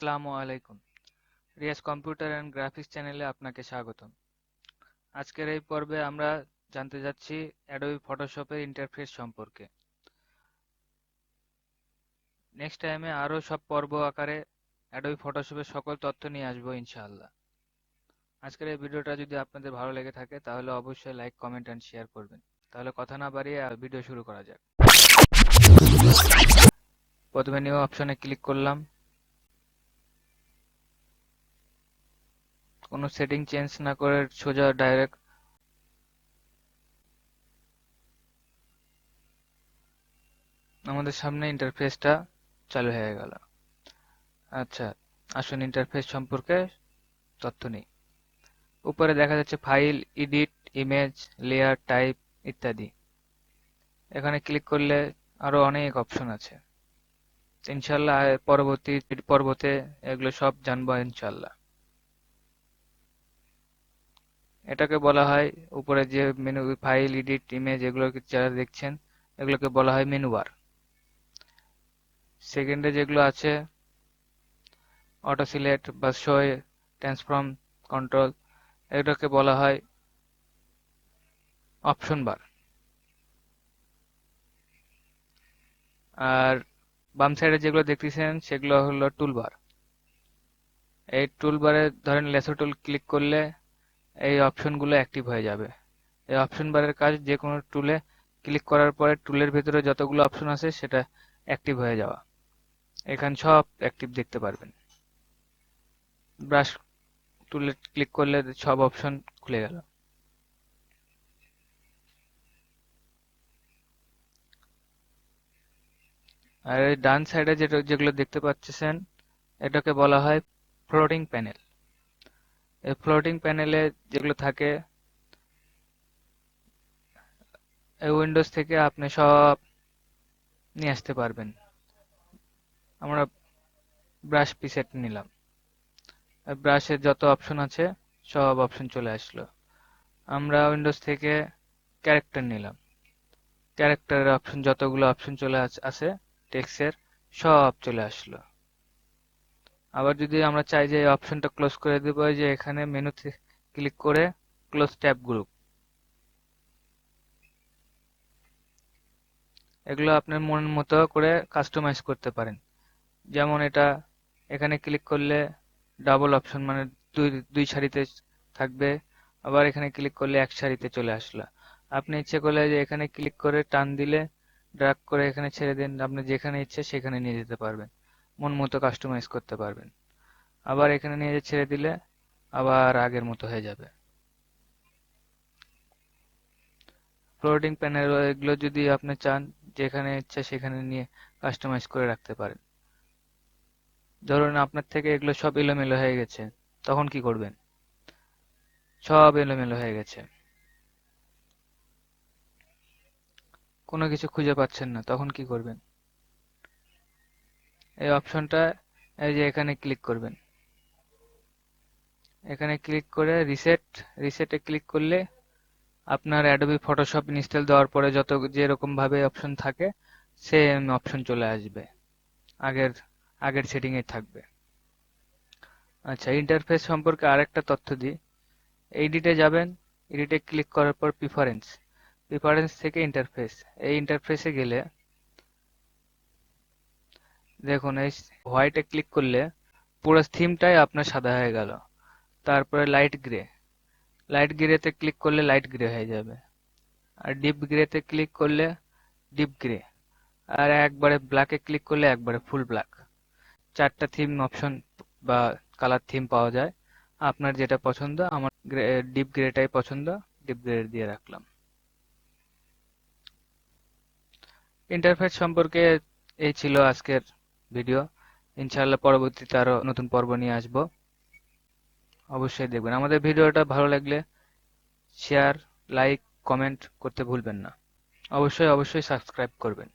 আসসালামু আলাইকুম। Riaz computer and graphics চ্যানেলে আপনাকে স্বাগতম। আজকের এই পর্বে আমরা জানতে যাচ্ছি অ্যাডোবি ফটোশপের ইন্টারফেস সম্পর্কে। নেক্সট টাইমে আরও সব পর্ব আকারে অ্যাডোবি ফটোশপের সকল তথ্য নিয়ে আসবো ইনশাআল্লাহ। আজকের এই ভিডিওটা যদি আপনাদের ভালো লেগে থাকে তাহলে অবশ্যই লাইক, কমেন্ট অ্যান্ড শেয়ার করবেন। তাহলে কথা না বাড়িয়ে ভিডিও শুরু করা যাক। প্রথমে নিউ অপশনে ক্লিক করলাম। কোনো সেটিং চেঞ্জ না করে সোজা ডাইরেক্ট আমাদের সামনে ইন্টারফেসটা চালু হয়ে গেল। আচ্ছা, আসুন ইন্টারফেস সম্পর্কে তথ্য নেই। উপরে দেখা যাচ্ছে file, edit, image, layer, type ইত্যাদি। এখানে ক্লিক করলে আরো অনেক অপশন আছে। ইনশাল্লাহ পরবর্তী পর্বতে এগুলো সব জানবো ইনশাল্লাহ। এটাকে বলা হয়, উপরে যে মেনু, ফাইল, এডিট, ইমেজ, এগুলো যারা দেখছেন এগুলোকে বলা হয় মেনু বার। সেকেন্ডে যেগুলো আছে অটো সিলেক্ট বা শো, ট্রান্সফর্ম, কন্ট্রোল, এগুলোকে বলা হয় অপশন বার। আর বাম সাইডে যেগুলো দেখতেছেন সেগুলো হলো টুলবার। এই টুলবারে ধরেন লেসো টুল ক্লিক করলে এই অপশনগুলো অ্যাক্টিভ হয়ে যাবে। এই অপশন বারের কাজ যে কোনো টুলে ক্লিক করার পরে টুলের ভেতরে যতগুলো অপশন আছে সেটা অ্যাক্টিভ হয়ে যাওয়া। এখানে সব অ্যাক্টিভ দেখতে পারবেন। ব্রাশ টুলে ক্লিক করলে সব অপশন খুলে গেল। আর এই ডান সাইডে যেগুলো দেখতে পাচ্ছেন এটাকে বলা হয় ফ্লোটিং প্যানেল। এই ফ্লোটিং প্যানেলে যেগুলো থাকে এই উইন্ডোজ থেকে আপনি সব নিয়ে আসতে পারবেন। আমরা ব্রাশ পিসেট নিলাম, ব্রাশের যত অপশন আছে সব অপশন চলে আসলো। আমরা উইন্ডোজ থেকে ক্যারেক্টার নিলাম, ক্যারেক্টারের অপশন যতগুলো অপশন চলে আছে টেক্সটের সব চলে আসলো। আবার যদি আমরা চাই যে এই অপশনটা ক্লোজ করে দেব, যে এখানে মেনুতে ক্লিক করে ক্লোজ ট্যাব গ্রুপ, এগুলো আপনার মন মতো করে কাস্টমাইজ করতে পারেন। যেমন এটা এখানে ক্লিক করলে ডাবল অপশন, মানে দুই দুই সারিতে থাকবে। আবার এখানে ক্লিক করলে এক সারিতে চলে আসলো। আপনি ইচ্ছে করলে যে এখানে ক্লিক করে টান দিলে ড্র্যাগ করে এখানে ছেড়ে দিন, আপনি যেখানে ইচ্ছে সেখানে নিয়ে যেতে পারবেন, মন মতো কাস্টমাইজ করতে পারবেন। আবার এখানে নিয়ে ছেড়ে দিলে আবার আগের মতো হয়ে যাবে। ফ্লোটিং প্যানেল এগুলো যদি আপনি চান যেখানে ইচ্ছে সেখানে নিয়ে কাস্টমাইজ করে রাখতে পারেন। ধরুন আপনার থেকে এগুলো সব এলোমেলো হয়ে গেছে, তখন কি করবেন? সব এলোমেলো হয়ে গেছে, কোনো কিছু খুঁজে পাচ্ছেন না, তখন কি করবেন? এই অপশনটা, এই যে এখানে ক্লিক করবেন। এখানে ক্লিক করে রিসেটে ক্লিক করলে আপনার অ্যাডোবি ফটোশপ ইনস্টল দেওয়ার পরে যত যেরকম ভাবে অপশন থাকে সেম অপশন চলে আসবে, আগের আগের সেটিং এ থাকবে। আচ্ছা, ইন্টারফেস সম্পর্কে আরেকটা তথ্য দিই। এডিটে যাবেন, এডিটে ক্লিক করার পর প্রিফারেন্স থেকে ইন্টারফেস, এই ইন্টারফেসে গেলে দেখুন এই হোয়াইটে ক্লিক করলে পুরো থিমটাই আপনার সাদা হয়ে গেল। তারপরে লাইট গ্রেতে ক্লিক করলে লাইট গ্রে হয়ে যাবে। আর ডিপ গ্রেতে ক্লিক করলে ডিপ গ্রে। আর একবারে ব্ল্যাকে ক্লিক করলে একবারে ফুল ব্ল্যাক। চারটা থিম অপশন বা কালার থিম পাওয়া যায়। আপনার যেটা পছন্দ, আমার ডিপ গ্রেটাই পছন্দ, ডিপ গ্রে দিয়ে রাখলাম। ইন্টারফেস সম্পর্কে এই ছিল আজকের ভিডিও। ইনশাআল্লাহ পরবর্তীতে আরো নতুন পর্ব নিয়ে আসবো, অবশ্যই দেখবেন। আমাদের ভিডিওটা ভালো লাগলে শেয়ার, লাইক, কমেন্ট করতে ভুলবেন না। অবশ্যই অবশ্যই সাবস্ক্রাইব করবেন।